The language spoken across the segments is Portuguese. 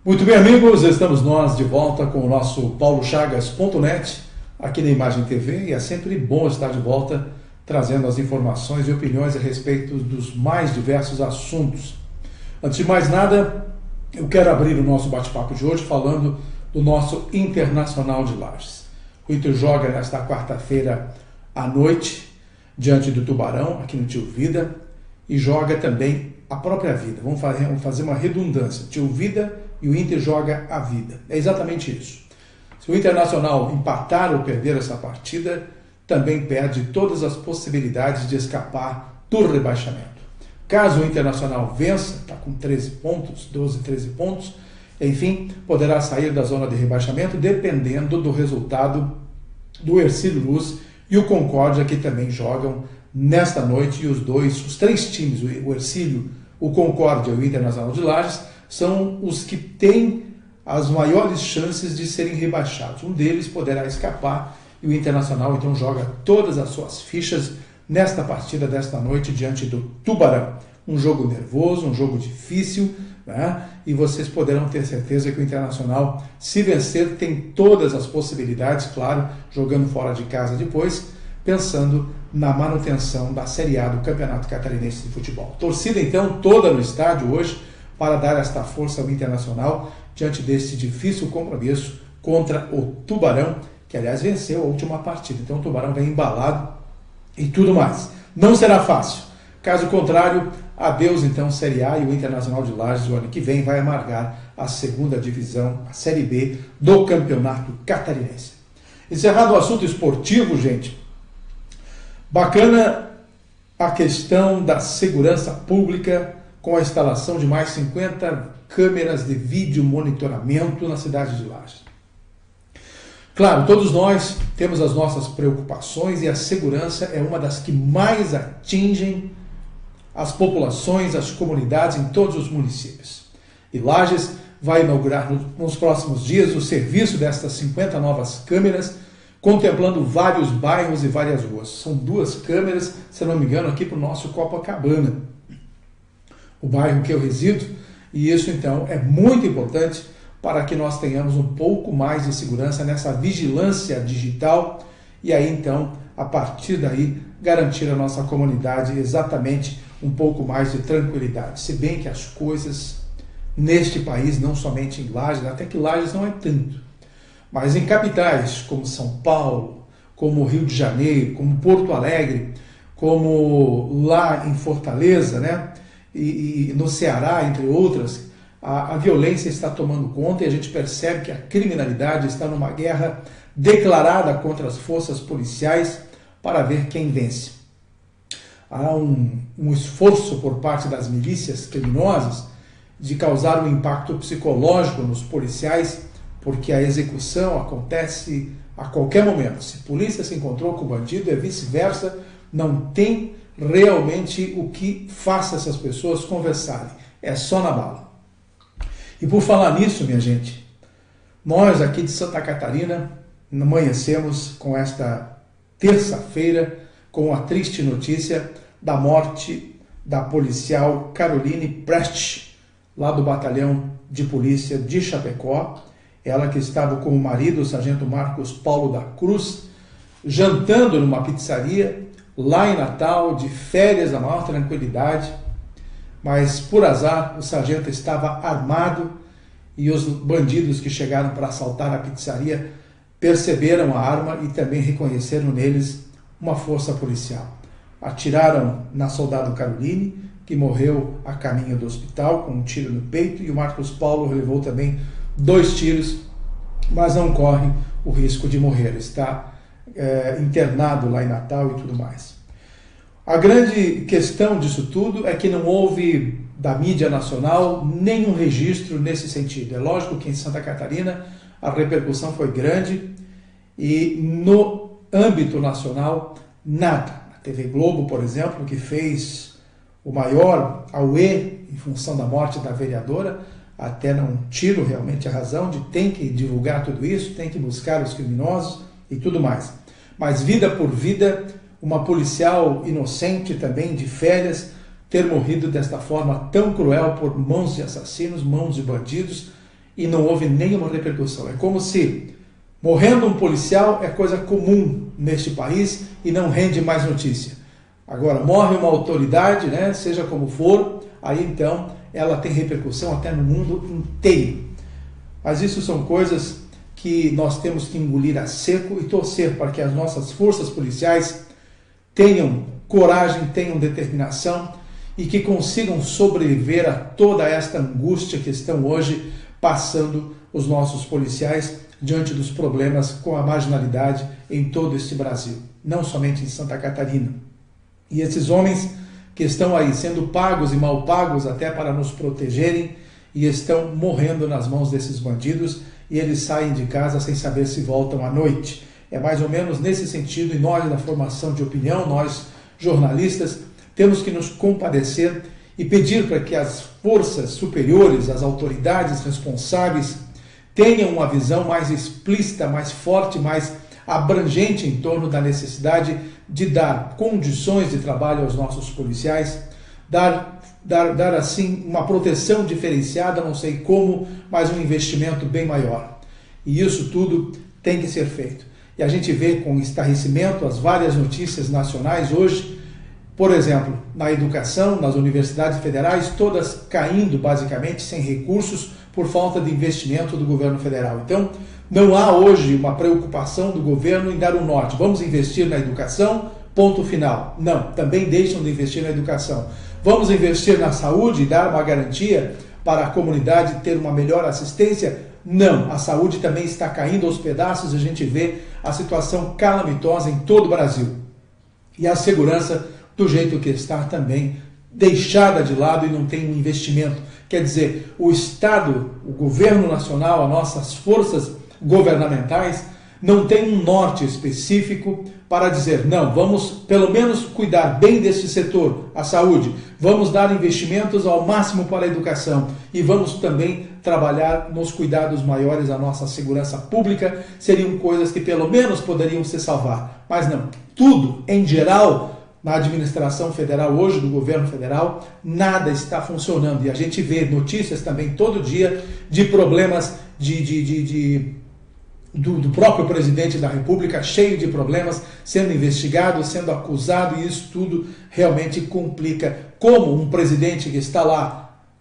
Muito bem, amigos, estamos nós de volta com o nosso paulochagas.net aqui na Imagem TV, e é sempre bom estar de volta trazendo as informações e opiniões a respeito dos mais diversos assuntos. Antes de mais nada, eu quero abrir o nosso bate-papo de hoje falando do nosso Internacional de Lages. O Inter joga nesta quarta-feira à noite diante do Tubarão, aqui no Tio Vida, e joga também a própria vida. Vamos fazer uma redundância. Tio Vida e o Inter joga a vida. É exatamente isso. Se o Internacional empatar ou perder essa partida, também perde todas as possibilidades de escapar do rebaixamento. Caso o Internacional vença, está com 13 pontos, 12, 13 pontos, enfim, poderá sair da zona de rebaixamento dependendo do resultado do Hercílio Luz e o Concórdia, que também jogam nesta noite, e os três times, o Hercílio, o Concórdia e o Internacional de Lages, são os que têm as maiores chances de serem rebaixados. Um deles poderá escapar e o Internacional então joga todas as suas fichas nesta partida desta noite diante do Tubarão. Um jogo nervoso, um jogo difícil, né? E vocês poderão ter certeza que o Internacional, se vencer, tem todas as possibilidades, claro, jogando fora de casa depois, pensando na manutenção da Série A do Campeonato Catarinense de Futebol. Torcida então toda no estádio hoje para dar esta força ao Internacional diante deste difícil compromisso contra o Tubarão, que aliás venceu a última partida. Então o Tubarão vem embalado e tudo mais. Não será fácil. Caso contrário, adeus então Série A, e o Internacional de Lages o ano que vem vai amargar a segunda divisão, a Série B do Campeonato Catarinense. Encerrado o assunto esportivo, gente, bacana a questão da segurança pública com a instalação de mais 50 câmeras de vídeo monitoramento na cidade de Lages. Claro, todos nós temos as nossas preocupações e a segurança é uma das que mais atingem as populações, as comunidades em todos os municípios. E Lages vai inaugurar nos próximos dias o serviço destas 50 novas câmeras, contemplando vários bairros e várias ruas. São 2 câmeras, se não me engano, aqui para o nosso Copacabana, o bairro que eu resido, e isso então é muito importante para que nós tenhamos um pouco mais de segurança nessa vigilância digital e aí então, a partir daí, garantir à nossa comunidade exatamente um pouco mais de tranquilidade. Se bem que as coisas neste país, não somente em Lages, até que Lages não é tanto, mas em capitais como São Paulo, como Rio de Janeiro, como Porto Alegre, como lá em Fortaleza, né? E no Ceará, entre outras, a violência está tomando conta e a gente percebe que a criminalidade está numa guerra declarada contra as forças policiais para ver quem vence. Há um esforço por parte das milícias criminosas de causar um impacto psicológico nos policiais, porque a execução acontece a qualquer momento. Se a polícia se encontrou com o bandido e vice-versa, não tem realmente o que faça essas pessoas conversarem. É só na bala. E por falar nisso, minha gente, nós aqui de Santa Catarina amanhecemos com esta terça-feira com a triste notícia da morte da policial Caroline Prest, lá do batalhão de polícia de Chapecó. Ela que estava com o marido, o sargento Marcos Paulo da Cruz, jantando numa pizzaria lá em Natal, de férias, na maior tranquilidade, mas por azar o sargento estava armado e os bandidos que chegaram para assaltar a pizzaria perceberam a arma e também reconheceram neles uma força policial. Atiraram na soldado Caroline, que morreu a caminho do hospital com um tiro no peito, e o Marcos Paulo levou também 2 tiros, mas não corre o risco de morrer. Está internado lá em Natal e tudo mais. A grande questão disso tudo é que não houve da mídia nacional nenhum registro nesse sentido. É lógico que em Santa Catarina a repercussão foi grande e no âmbito nacional nada. A TV Globo, por exemplo, que fez o maior auê em função da morte da vereadora, até não tiro realmente a razão de tem que divulgar tudo isso, tem que buscar os criminosos e tudo mais. Mas vida por vida, uma policial inocente também de férias ter morrido desta forma tão cruel por mãos de assassinos, mãos de bandidos, e não houve nenhuma repercussão. É como se morrendo um policial é coisa comum neste país e não rende mais notícia. Agora, morre uma autoridade, né, seja como for, aí então ela tem repercussão até no mundo inteiro. Mas isso são coisas que nós temos que engolir a seco e torcer para que as nossas forças policiais tenham coragem, tenham determinação e que consigam sobreviver a toda esta angústia que estão hoje passando os nossos policiais diante dos problemas com a marginalidade em todo este Brasil, não somente em Santa Catarina. E esses homens que estão aí sendo pagos e mal pagos até para nos protegerem e estão morrendo nas mãos desses bandidos e eles saem de casa sem saber se voltam à noite. É mais ou menos nesse sentido, e nós da formação de opinião, nós jornalistas, temos que nos compadecer e pedir para que as forças superiores, as autoridades responsáveis, tenham uma visão mais explícita, mais forte, mais abrangente em torno da necessidade de dar condições de trabalho aos nossos policiais, dar assim uma proteção diferenciada, não sei como, mas um investimento bem maior. E isso tudo tem que ser feito. E a gente vê com estarrecimento as várias notícias nacionais hoje, por exemplo, na educação, nas universidades federais, todas caindo basicamente sem recursos por falta de investimento do governo federal. Então, não há hoje uma preocupação do governo em dar um norte. Vamos investir na educação, ponto final. Não, também deixam de investir na educação. Vamos investir na saúde e dar uma garantia para a comunidade ter uma melhor assistência? Não, a saúde também está caindo aos pedaços, a gente vê a situação calamitosa em todo o Brasil. E a segurança, do jeito que está, também deixada de lado e não tem um investimento. Quer dizer, o Estado, o governo nacional, as nossas forças governamentais não tem um norte específico para dizer, não, vamos pelo menos cuidar bem desse setor, a saúde, vamos dar investimentos ao máximo para a educação e vamos também trabalhar nos cuidados maiores à nossa segurança pública, seriam coisas que pelo menos poderiam se salvar. Mas não, tudo em geral, na administração federal hoje, do governo federal, nada está funcionando. E a gente vê notícias também todo dia de problemas do próprio presidente da República, cheio de problemas, sendo investigado, sendo acusado, e isso tudo realmente complica. Como um presidente que está lá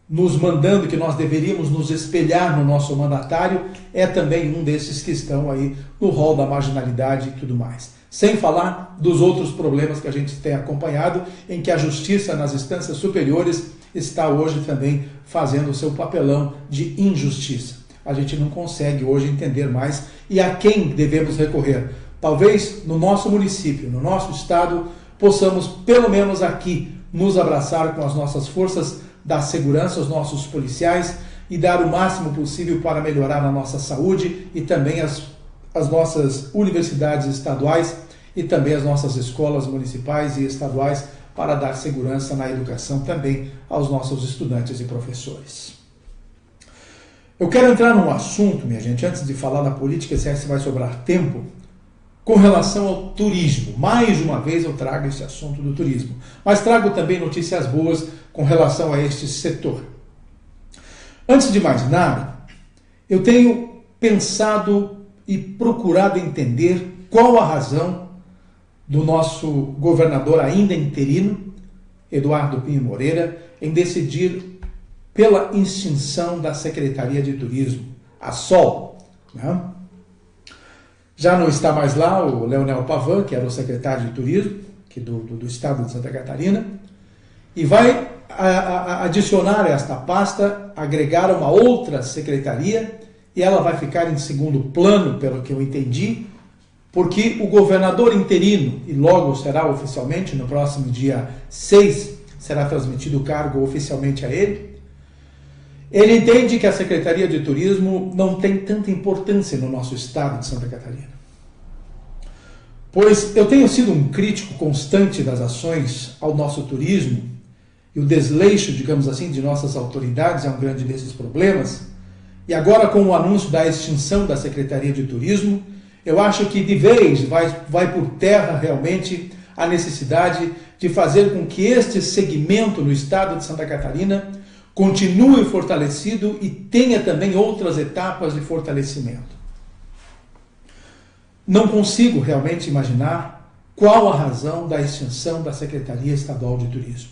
nos mandando que nós deveríamos nos espelhar no nosso mandatário, é também um desses que estão aí no rol da marginalidade e tudo mais. Sem falar dos outros problemas que a gente tem acompanhado, em que a justiça nas instâncias superiores está hoje também fazendo o seu papelão de injustiça. A gente não consegue hoje entender mais e a quem devemos recorrer. Talvez no nosso município, no nosso estado, possamos pelo menos aqui nos abraçar com as nossas forças da segurança, os nossos policiais, e dar o máximo possível para melhorar a nossa saúde e também as nossas universidades estaduais e também as nossas escolas municipais e estaduais para dar segurança na educação também aos nossos estudantes e professores. Eu quero entrar num assunto, minha gente, antes de falar da política, se vai sobrar tempo, com relação ao turismo. Mais uma vez eu trago esse assunto do turismo, mas trago também notícias boas com relação a este setor. Antes de mais nada, eu tenho pensado e procurado entender qual a razão do nosso governador ainda interino, Eduardo Pinho Moreira, em decidir pela extinção da Secretaria de Turismo, a SOL. Né? Já não está mais lá o Leonel Pavan, que era o secretário de Turismo do estado de Santa Catarina, e vai adicionar a esta pasta, agregar uma outra secretaria, e ela vai ficar em segundo plano, pelo que eu entendi, porque o governador interino, e logo será oficialmente, no próximo dia 6, será transmitido o cargo oficialmente a ele, ele entende que a Secretaria de Turismo não tem tanta importância no nosso estado de Santa Catarina. Pois eu tenho sido um crítico constante das ações ao nosso turismo, e o desleixo, digamos assim, de nossas autoridades é um grande desses problemas. E agora, com o anúncio da extinção da Secretaria de Turismo, eu acho que de vez vai por terra realmente a necessidade de fazer com que este segmento no estado de Santa Catarina continue fortalecido e tenha também outras etapas de fortalecimento. Não consigo realmente imaginar qual a razão da extinção da Secretaria Estadual de Turismo.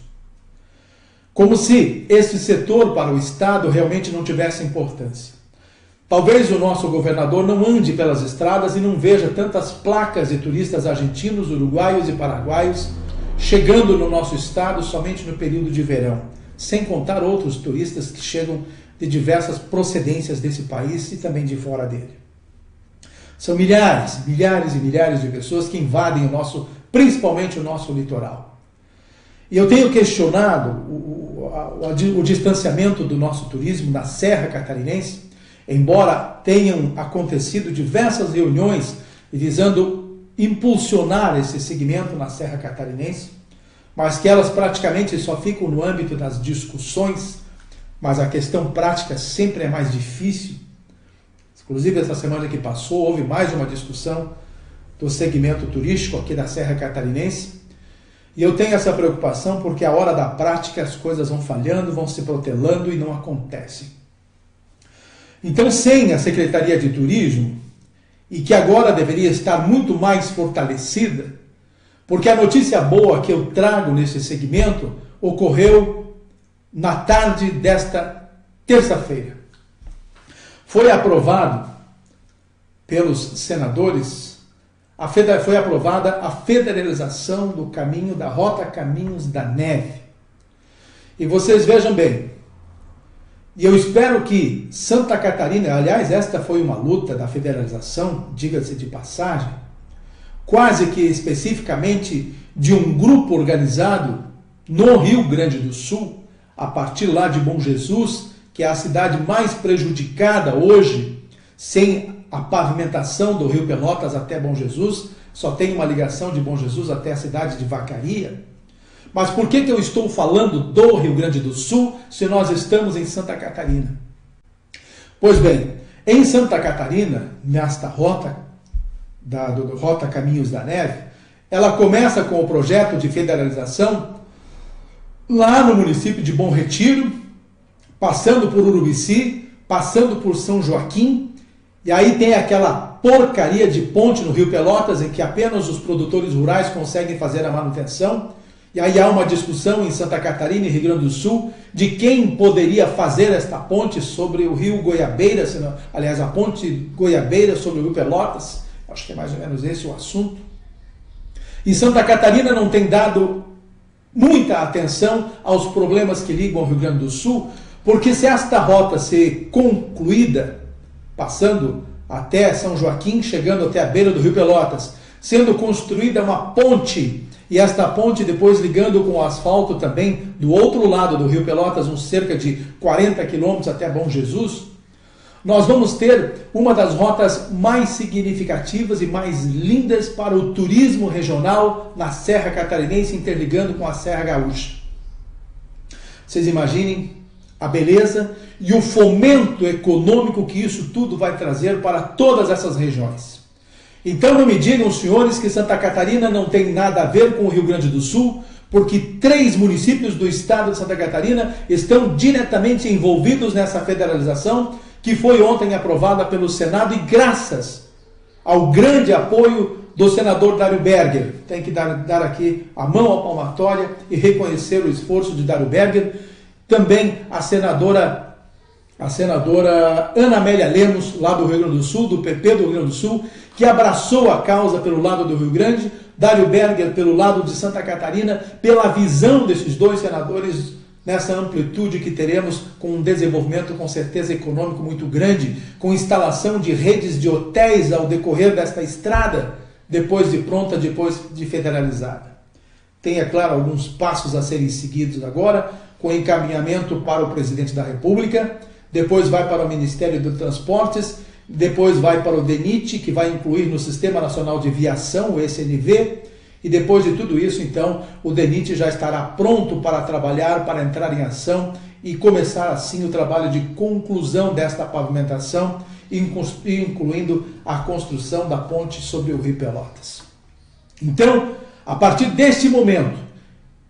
Como se esse setor para o Estado realmente não tivesse importância. Talvez o nosso governador não ande pelas estradas e não veja tantas placas de turistas argentinos, uruguaios e paraguaios chegando no nosso estado somente no período de verão, sem contar outros turistas que chegam de diversas procedências desse país e também de fora dele. São milhares, milhares e milhares de pessoas que invadem principalmente o nosso litoral. E eu tenho questionado o distanciamento do nosso turismo na Serra Catarinense, embora tenham acontecido diversas reuniões visando impulsionar esse segmento na Serra Catarinense, mas que elas praticamente só ficam no âmbito das discussões, mas a questão prática sempre é mais difícil. Inclusive, essa semana que passou, houve mais uma discussão do segmento turístico aqui da Serra Catarinense, e eu tenho essa preocupação porque a hora da prática as coisas vão falhando, vão se protelando e não acontecem. Então, sem a Secretaria de Turismo, e que agora deveria estar muito mais fortalecida, porque a notícia boa que eu trago nesse segmento ocorreu na tarde desta terça-feira. Foi aprovado pelos senadores, foi aprovada a federalização do caminho da Rota Caminhos da Neve. E vocês vejam bem, e eu espero que Santa Catarina, aliás, esta foi uma luta da federalização, diga-se de passagem, quase que especificamente de um grupo organizado no Rio Grande do Sul, a partir lá de Bom Jesus, que é a cidade mais prejudicada hoje, sem a pavimentação do Rio Pelotas até Bom Jesus, só tem uma ligação de Bom Jesus até a cidade de Vacaria. Mas por que eu estou falando do Rio Grande do Sul se nós estamos em Santa Catarina? Pois bem, em Santa Catarina, nesta rota, do Rota Caminhos da Neve, ela começa com o projeto de federalização lá no município de Bom Retiro, passando por Urubici, passando por São Joaquim, e aí tem aquela porcaria de ponte no Rio Pelotas em que apenas os produtores rurais conseguem fazer a manutenção. E aí há uma discussão em Santa Catarina e Rio Grande do Sul de quem poderia fazer esta ponte sobre o Rio Goiabeira, aliás, a ponte Goiabeira sobre o Rio Pelotas. Acho que é mais ou menos esse o assunto. E Santa Catarina não tem dado muita atenção aos problemas que ligam ao Rio Grande do Sul, porque se esta rota ser concluída, passando até São Joaquim, chegando até a beira do Rio Pelotas, sendo construída uma ponte, e esta ponte depois ligando com o asfalto também do outro lado do Rio Pelotas, uns cerca de 40 quilômetros até Bom Jesus, nós vamos ter uma das rotas mais significativas e mais lindas para o turismo regional na Serra Catarinense, interligando com a Serra Gaúcha. Vocês imaginem a beleza e o fomento econômico que isso tudo vai trazer para todas essas regiões. Então não me digam, senhores, que Santa Catarina não tem nada a ver com o Rio Grande do Sul, porque 3 municípios do estado de Santa Catarina estão diretamente envolvidos nessa federalização, que foi ontem aprovada pelo Senado, e graças ao grande apoio do senador Dário Berger. Tem que dar aqui a mão à palmatória e reconhecer o esforço de Dário Berger. Também a senadora Ana Amélia Lemos, lá do Rio Grande do Sul, do PP do Rio Grande do Sul, que abraçou a causa pelo lado do Rio Grande, Dário Berger pelo lado de Santa Catarina, pela visão desses 2 senadores nessa amplitude que teremos, com um desenvolvimento com certeza econômico muito grande, com instalação de redes de hotéis ao decorrer desta estrada, depois de pronta, depois de federalizada. Tem, é claro, alguns passos a serem seguidos agora, com encaminhamento para o presidente da República, depois vai para o Ministério dos Transportes, depois vai para o DENIT, que vai incluir no Sistema Nacional de Viação, o SNV, e depois de tudo isso, então, o DENIT já estará pronto para trabalhar, para entrar em ação e começar assim o trabalho de conclusão desta pavimentação, incluindo a construção da ponte sobre o Rio Pelotas. Então, a partir deste momento,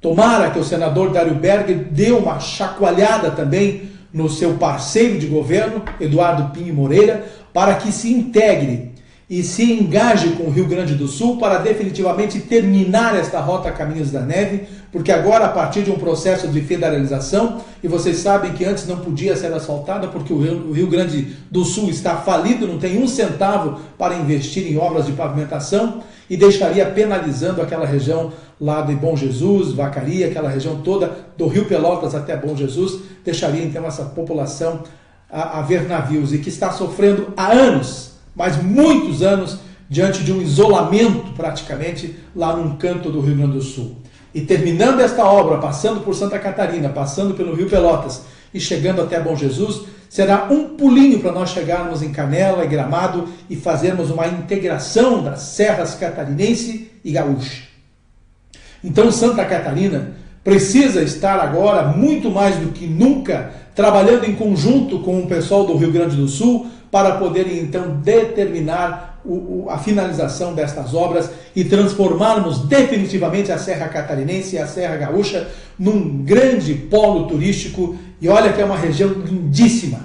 Tomara que o senador Dário Berger dê uma chacoalhada também no seu parceiro de governo, Eduardo Pinho Moreira, para que se integre e se engaje com o Rio Grande do Sul para definitivamente terminar esta rota Caminhos da Neve, porque agora, a partir de um processo de federalização, e vocês sabem que antes não podia ser asfaltada porque o Rio Grande do Sul está falido, não tem um centavo para investir em obras de pavimentação, e deixaria penalizando aquela região lá de Bom Jesus, Vacaria, aquela região toda do Rio Pelotas até Bom Jesus, deixaria então essa população a ver navios, e que está sofrendo há anos, mas muitos anos, diante de um isolamento praticamente lá num canto do Rio Grande do Sul. E terminando esta obra, passando por Santa Catarina, passando pelo Rio Pelotas e chegando até Bom Jesus, será um pulinho para nós chegarmos em Canela e Gramado e fazermos uma integração das serras catarinense e gaúcha. Então Santa Catarina precisa estar agora, muito mais do que nunca, trabalhando em conjunto com o pessoal do Rio Grande do Sul para poder então determinar a finalização destas obras e transformarmos definitivamente a Serra Catarinense e a Serra Gaúcha num grande polo turístico. E olha que é uma região lindíssima.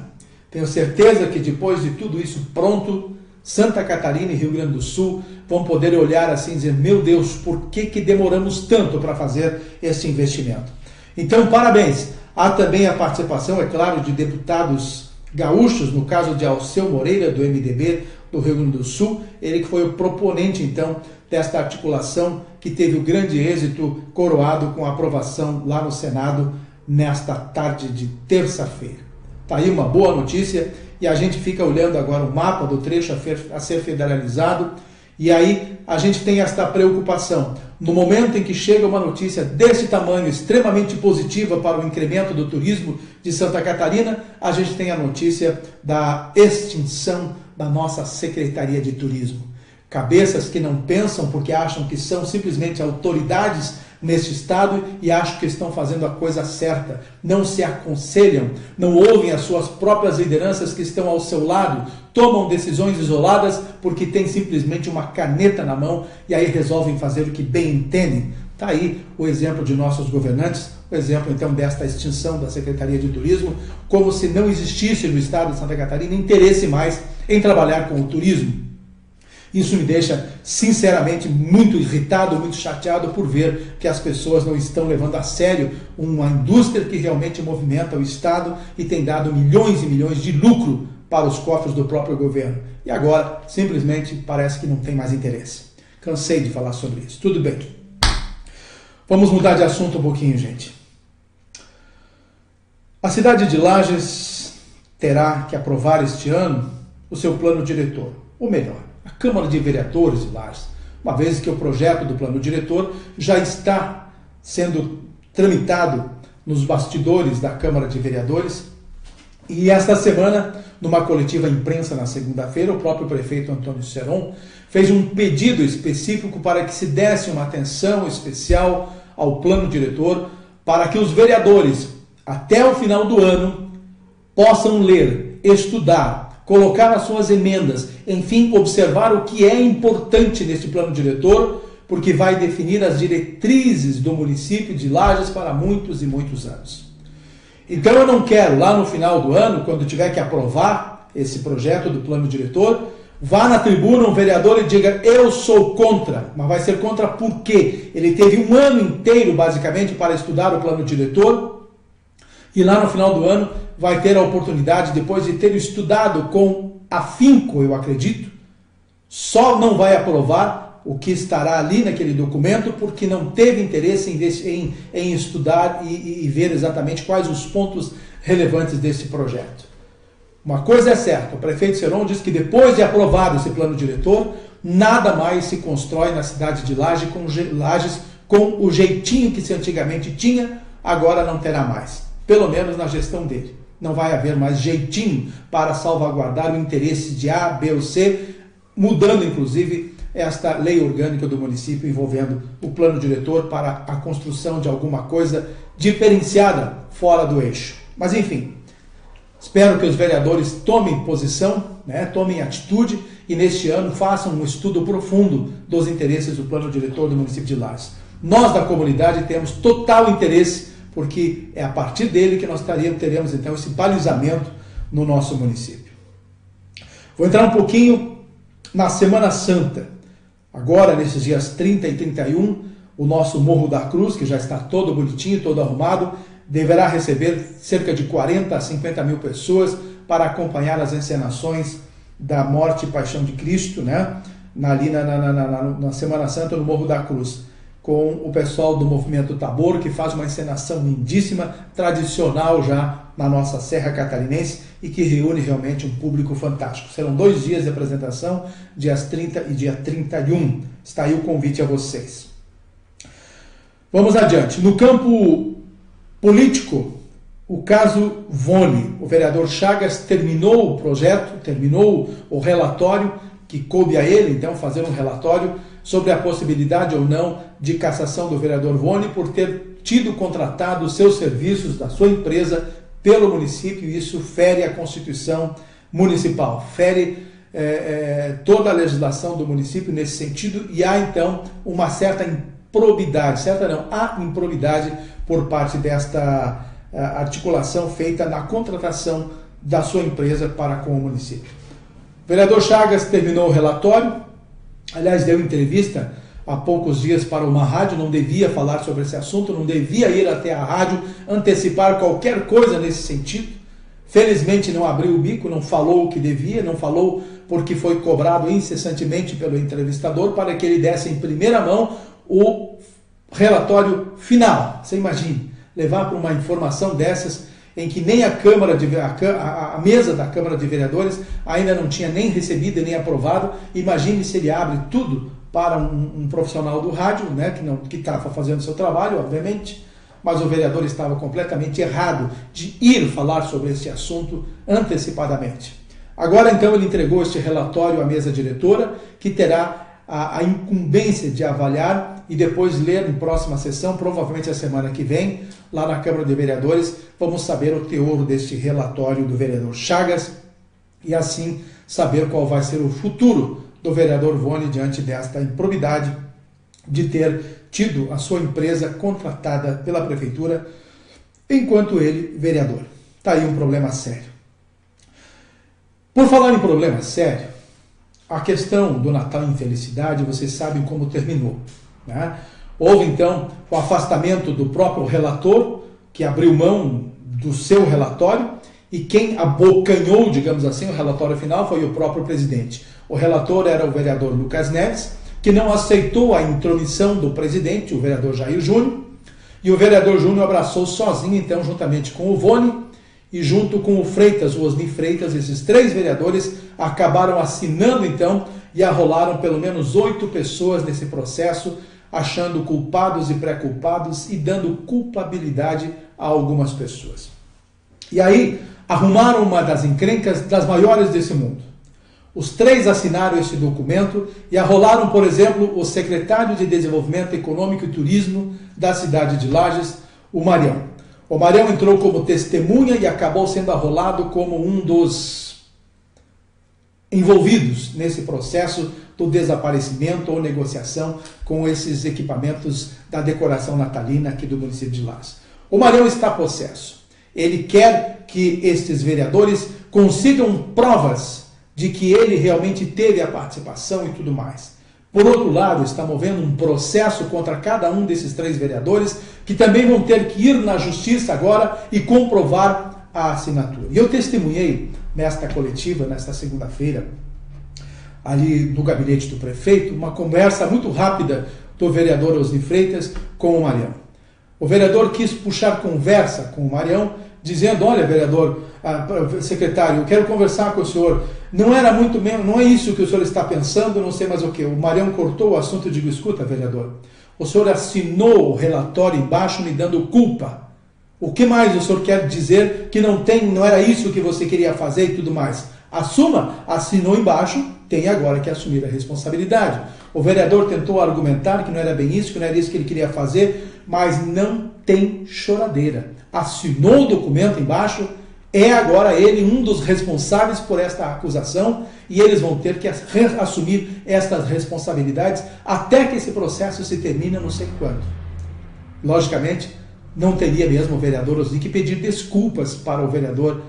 Tenho certeza que depois de tudo isso pronto, Santa Catarina e Rio Grande do Sul vão poder olhar assim e dizer: meu Deus, por que demoramos tanto para fazer esse investimento? Então, parabéns. Há também a participação, é claro, de deputados gaúchos, no caso de Alceu Moreira, do MDB do Rio Grande do Sul, ele que foi o proponente, então, desta articulação que teve o grande êxito coroado com a aprovação lá no Senado nesta tarde de terça-feira. Está aí uma boa notícia, e a gente fica olhando agora o mapa do trecho a ser federalizado, e aí a gente tem esta preocupação. No momento em que chega uma notícia desse tamanho, extremamente positiva para o incremento do turismo de Santa Catarina, a gente tem a notícia da extinção da nossa Secretaria de Turismo. Cabeças que não pensam porque acham que são simplesmente autoridades neste estado e acham que estão fazendo a coisa certa. Não se aconselham, não ouvem as suas próprias lideranças que estão ao seu lado, tomam decisões isoladas porque têm simplesmente uma caneta na mão e aí resolvem fazer o que bem entendem. Está aí o exemplo de nossos governantes, o exemplo então desta extinção da Secretaria de Turismo, como se não existisse no estado de Santa Catarina interesse mais em trabalhar com o turismo. Isso me deixa, sinceramente, muito irritado, muito chateado por ver que as pessoas não estão levando a sério uma indústria que realmente movimenta o estado e tem dado milhões e milhões de lucro para os cofres do próprio governo. E agora, simplesmente, parece que não tem mais interesse. Cansei de falar sobre isso. Tudo bem. Vamos mudar de assunto um pouquinho, gente. A cidade de Lages terá que aprovar este ano o seu plano diretor, ou melhor, a Câmara de Vereadores de Lages, uma vez que o projeto do plano diretor já está sendo tramitado nos bastidores da Câmara de Vereadores. E esta semana, numa coletiva imprensa na segunda-feira, o próprio prefeito Antônio Seron fez um pedido específico para que se desse uma atenção especial ao plano diretor, para que os vereadores, até o final do ano, possam ler, estudar, colocar as suas emendas, enfim, observar o que é importante neste plano diretor, porque vai definir as diretrizes do município de Lages para muitos e muitos anos. Então eu não quero, lá no final do ano, quando tiver que aprovar esse projeto do plano diretor, vá na tribuna um vereador e diga: eu sou contra. Mas vai ser contra por quê? Ele teve um ano inteiro, basicamente, para estudar o plano diretor, e lá no final do ano vai ter a oportunidade, depois de ter estudado com afinco, eu acredito, só não vai aprovar o que estará ali naquele documento porque não teve interesse em estudar e ver exatamente quais os pontos relevantes desse projeto. Uma coisa é certa, o prefeito Seron diz que depois de aprovado esse plano diretor, nada mais se constrói na cidade de Lages com o jeitinho que se antigamente tinha, agora não terá mais. Pelo menos na gestão dele. Não vai haver mais jeitinho para salvaguardar o interesse de A, B ou C, mudando inclusive esta lei orgânica do município envolvendo o plano diretor para a construção de alguma coisa diferenciada fora do eixo. Mas enfim, espero que os vereadores tomem posição, tomem atitude e neste ano façam um estudo profundo dos interesses do plano diretor do município de Lages. Nós da comunidade temos total interesse, porque é a partir dele que nós teremos então esse balizamento no nosso município. Vou entrar um pouquinho na Semana Santa. Agora, nesses dias 30 e 31, o nosso Morro da Cruz, que já está todo bonitinho, todo arrumado, deverá receber cerca de 40 a 50 mil pessoas para acompanhar as encenações da Morte e Paixão de Cristo, né? Ali na Semana Santa, no Morro da Cruz, com o pessoal do Movimento Tabor, que faz uma encenação lindíssima, tradicional já na nossa Serra Catarinense e que reúne realmente um público fantástico. Serão 2 dias de apresentação, dias 30 e dia 31. Está aí o convite a vocês. Vamos adiante. No campo político, o caso Vone. O vereador Chagas terminou o projeto, terminou o relatório, que coube a ele, então, fazer um relatório sobre a possibilidade ou não de cassação do vereador Vone por ter tido contratado os seus serviços da sua empresa pelo município, e isso fere a Constituição Municipal, fere toda a legislação do município nesse sentido, e há então uma certa improbidade, há improbidade por parte desta articulação feita na contratação da sua empresa para com o município. O vereador Chagas terminou o relatório, aliás, deu entrevista há poucos dias para uma rádio, não devia falar sobre esse assunto, não devia ir até a rádio antecipar qualquer coisa nesse sentido. Felizmente não abriu o bico, não falou o que devia, não falou porque foi cobrado incessantemente pelo entrevistador para que ele desse em primeira mão o relatório final. Você imagine, levar para uma informação dessas em que nem a mesa da Câmara de Vereadores ainda não tinha nem recebido e nem aprovado. Imagine se ele abre tudo para um profissional do rádio, né, que estava fazendo seu trabalho, obviamente, mas o vereador estava completamente errado de ir falar sobre esse assunto antecipadamente. Agora, então, ele entregou este relatório à mesa diretora, que terá a incumbência de avaliar e depois ler em próxima sessão, provavelmente a semana que vem, lá na Câmara de Vereadores, vamos saber o teor deste relatório do vereador Chagas e assim saber qual vai ser o futuro do vereador Vone diante desta improbidade de ter tido a sua empresa contratada pela prefeitura enquanto ele vereador. Está aí um problema sério. Por falar em problema sério, a questão do Natal em Felicidade, vocês sabem como terminou, né? Houve então o afastamento do próprio relator, que abriu mão do seu relatório, e quem abocanhou, digamos assim, o relatório final foi o próprio presidente. O relator era o vereador Lucas Neves, que não aceitou a intromissão do presidente, o vereador Jair Júnior, e o vereador Júnior abraçou sozinho, então, juntamente com o Vone e junto com o Freitas, o Osni Freitas, esses 3 vereadores acabaram assinando, então, e arrolaram pelo menos 8 pessoas nesse processo, achando culpados e pré-culpados e dando culpabilidade a algumas pessoas. E aí, arrumaram uma das encrencas das maiores desse mundo. Os 3 assinaram esse documento e arrolaram, por exemplo, o secretário de Desenvolvimento Econômico e Turismo da cidade de Lages, o Marião. O Marião entrou como testemunha e acabou sendo arrolado como um dos envolvidos nesse processo do desaparecimento ou negociação com esses equipamentos da decoração natalina aqui do município de Lages. O Marião está possesso. Ele quer que estes vereadores consigam provas de que ele realmente teve a participação e tudo mais. Por outro lado, está movendo um processo contra cada um desses 3 vereadores, que também vão ter que ir na justiça agora e comprovar a assinatura. E eu testemunhei nesta coletiva, nesta segunda-feira, ali no gabinete do prefeito, uma conversa muito rápida do vereador Osni Freitas com o Marião. O vereador quis puxar conversa com o Marião, dizendo: olha, vereador, secretário, eu quero conversar com o senhor. Não era muito mesmo, não é isso que o senhor está pensando, não sei mais o que. O Marião cortou o assunto e disse: escuta, vereador, o senhor assinou o relatório embaixo me dando culpa. O que mais o senhor quer dizer que não era isso que você queria fazer e tudo mais? Assuma, assinou embaixo, tem agora que assumir a responsabilidade. O vereador tentou argumentar que não era bem isso, que não era isso que ele queria fazer, mas não tem choradeira. Assinou o documento embaixo, é agora ele um dos responsáveis por esta acusação e eles vão ter que assumir estas responsabilidades até que esse processo se termine, não sei quando. Logicamente, não teria mesmo o vereador Osni que pedir desculpas para o vereador,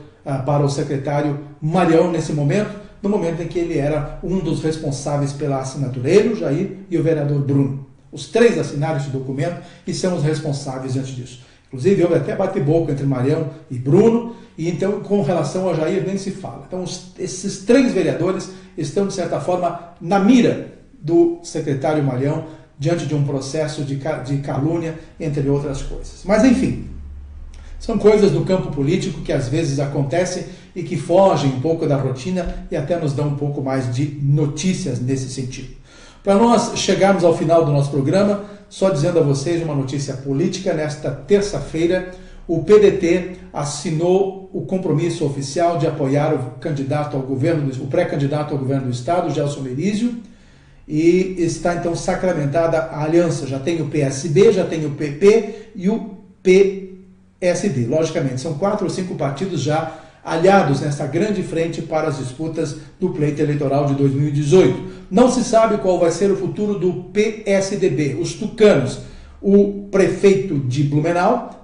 para o secretário Marião nesse momento, no momento em que ele era um dos responsáveis pela assinatura, ele, o Jair e o vereador Bruno. Os três assinaram esse documento e são os responsáveis antes disso. Inclusive, houve até bate-boca entre Marião e Bruno, e então, com relação ao Jair, nem se fala. Então, esses três vereadores estão, de certa forma, na mira do secretário Marião, diante de um processo de calúnia, entre outras coisas. Mas, enfim, são coisas do campo político que às vezes acontecem e que fogem um pouco da rotina e até nos dão um pouco mais de notícias nesse sentido. Para nós chegarmos ao final do nosso programa, só dizendo a vocês uma notícia política, nesta terça-feira, o PDT assinou o compromisso oficial de apoiar o candidato ao governo, o pré-candidato ao governo do Estado, Gelson Merizio, e está então sacramentada a aliança. Já tem o PSB, já tem o PP e o PSD. Logicamente, são 4 ou 5 partidos já aliados nessa grande frente para as disputas do pleito eleitoral de 2018. Não se sabe qual vai ser o futuro do PSDB, os tucanos. O prefeito de Blumenau,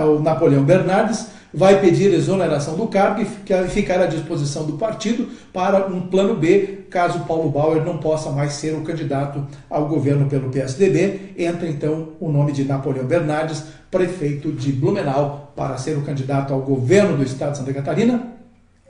o Napoleão Bernardes, vai pedir exoneração do cargo e ficar à disposição do partido para um plano B, caso Paulo Bauer não possa mais ser o candidato ao governo pelo PSDB. Entra então o nome de Napoleão Bernardes, prefeito de Blumenau, para ser o candidato ao governo do estado de Santa Catarina,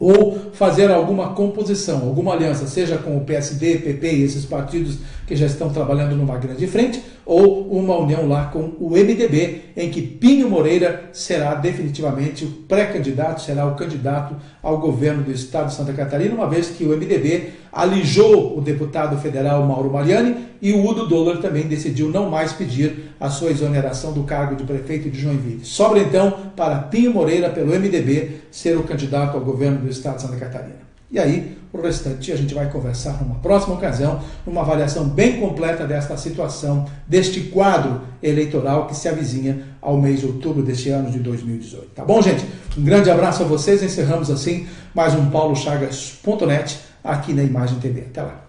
ou fazer alguma composição, alguma aliança, seja com o PSD, PP e esses partidos que já estão trabalhando numa grande frente, ou uma união lá com o MDB, em que Pinho Moreira será definitivamente o pré-candidato, será o candidato ao governo do estado de Santa Catarina, uma vez que o MDB alijou o deputado federal Mauro Mariani e o Udo Doller também decidiu não mais pedir a sua exoneração do cargo de prefeito de Joinville. Sobra então para Pinho Moreira, pelo MDB, ser o candidato ao governo do estado de Santa Catarina. E aí, o restante a gente vai conversar numa próxima ocasião, numa avaliação bem completa desta situação, deste quadro eleitoral que se avizinha ao mês de outubro deste ano de 2018. Tá bom, gente? Um grande abraço a vocês. Encerramos assim mais um paulochagas.net aqui na Imagem TV. Até lá.